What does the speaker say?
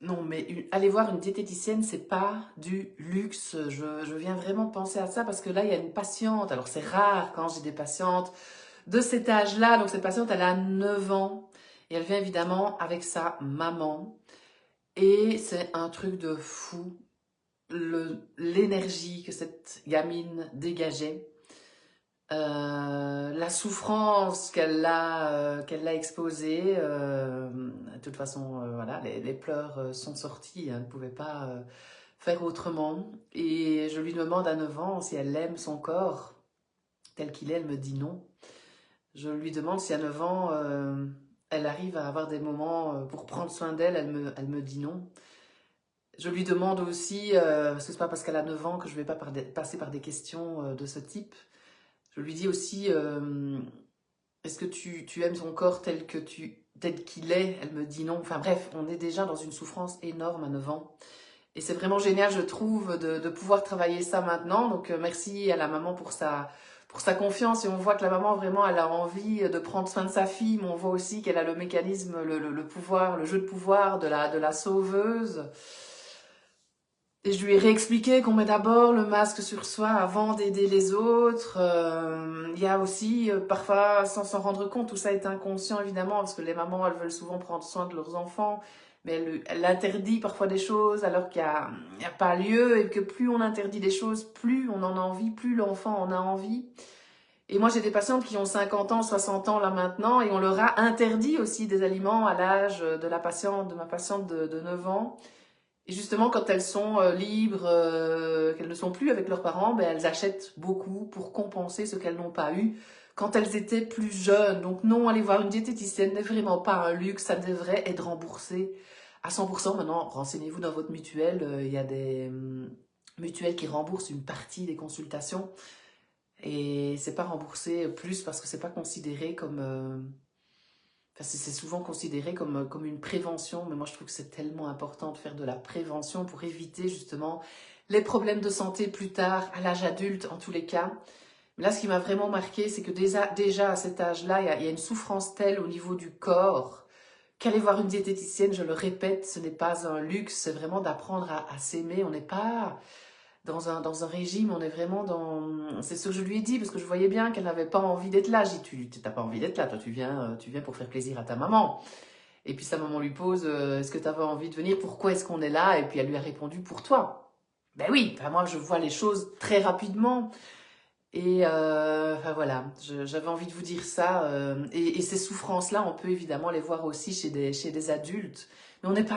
Non, mais aller voir une diététicienne, c'est pas du luxe. Je viens vraiment penser à ça parce que là, il y a une patiente. Alors, c'est rare quand j'ai des patientes de cet âge-là. Donc, cette patiente, elle a 9 ans et elle vient évidemment avec sa maman. Et c'est un truc de fou, l'énergie que cette gamine dégageait. La souffrance qu'elle a exposée, de toute façon, voilà, les pleurs sont sortis, elle ne pouvait pas faire autrement. Et je lui demande à 9 ans si elle aime son corps tel qu'il est, elle me dit non. Je lui demande si à 9 ans, elle arrive à avoir des moments pour prendre soin d'elle, elle me dit non. Je lui demande aussi, parce que c'est pas parce qu'elle a 9 ans que je vais pas passer par des questions de ce type. Je lui dis aussi, est-ce que tu aimes ton corps tel qu'il est? Elle me dit non. Enfin bref, on est déjà dans une souffrance énorme à 9 ans. Et c'est vraiment génial, je trouve, de pouvoir travailler ça maintenant. Donc merci à la maman pour sa confiance. Et on voit que la maman, vraiment, elle a envie de prendre soin de sa fille. Mais on voit aussi qu'elle a le mécanisme, le pouvoir, le jeu de pouvoir de la sauveuse. Et je lui ai réexpliqué qu'on met d'abord le masque sur soi avant d'aider les autres. Il y a aussi, parfois, sans s'en rendre compte, tout ça est inconscient évidemment, parce que les mamans, elles veulent souvent prendre soin de leurs enfants, mais elles interdisent parfois des choses alors il y a pas lieu, et que plus on interdit des choses, plus on en a envie, plus l'enfant en a envie. Et moi, j'ai des patientes qui ont 50 ans, 60 ans là maintenant, et on leur a interdit aussi des aliments à l'âge de ma patiente de 9 ans. Et justement, quand elles sont libres, qu'elles ne sont plus avec leurs parents, ben, elles achètent beaucoup pour compenser ce qu'elles n'ont pas eu quand elles étaient plus jeunes. Donc non, aller voir une diététicienne n'est vraiment pas un luxe, ça devrait être remboursé à 100%. Maintenant, renseignez-vous dans votre mutuelle, il y a des mutuelles qui remboursent une partie des consultations et c'est pas remboursé plus parce que c'est pas considéré comme... Enfin, c'est souvent considéré comme une prévention, mais moi je trouve que c'est tellement important de faire de la prévention pour éviter justement les problèmes de santé plus tard, à l'âge adulte en tous les cas. Mais là, ce qui m'a vraiment marqué, c'est que déjà à cet âge-là, il y a une souffrance telle au niveau du corps qu'aller voir une diététicienne, je le répète, ce n'est pas un luxe, c'est vraiment d'apprendre à s'aimer. On n'est pas dans un régime, on est vraiment dans... C'est ce que je lui ai dit, parce que je voyais bien qu'elle n'avait pas envie d'être là. J'ai dit, tu n'as pas envie d'être là, toi tu viens pour faire plaisir à ta maman. Et puis sa maman lui pose, est-ce que tu avais envie de venir? Pourquoi est-ce qu'on est là? Et puis elle lui a répondu, pour toi. Ben oui, enfin, moi je vois les choses très rapidement. Et enfin voilà, j'avais envie de vous dire ça. Et ces souffrances-là, on peut évidemment les voir aussi chez des adultes. Mais on n'est pas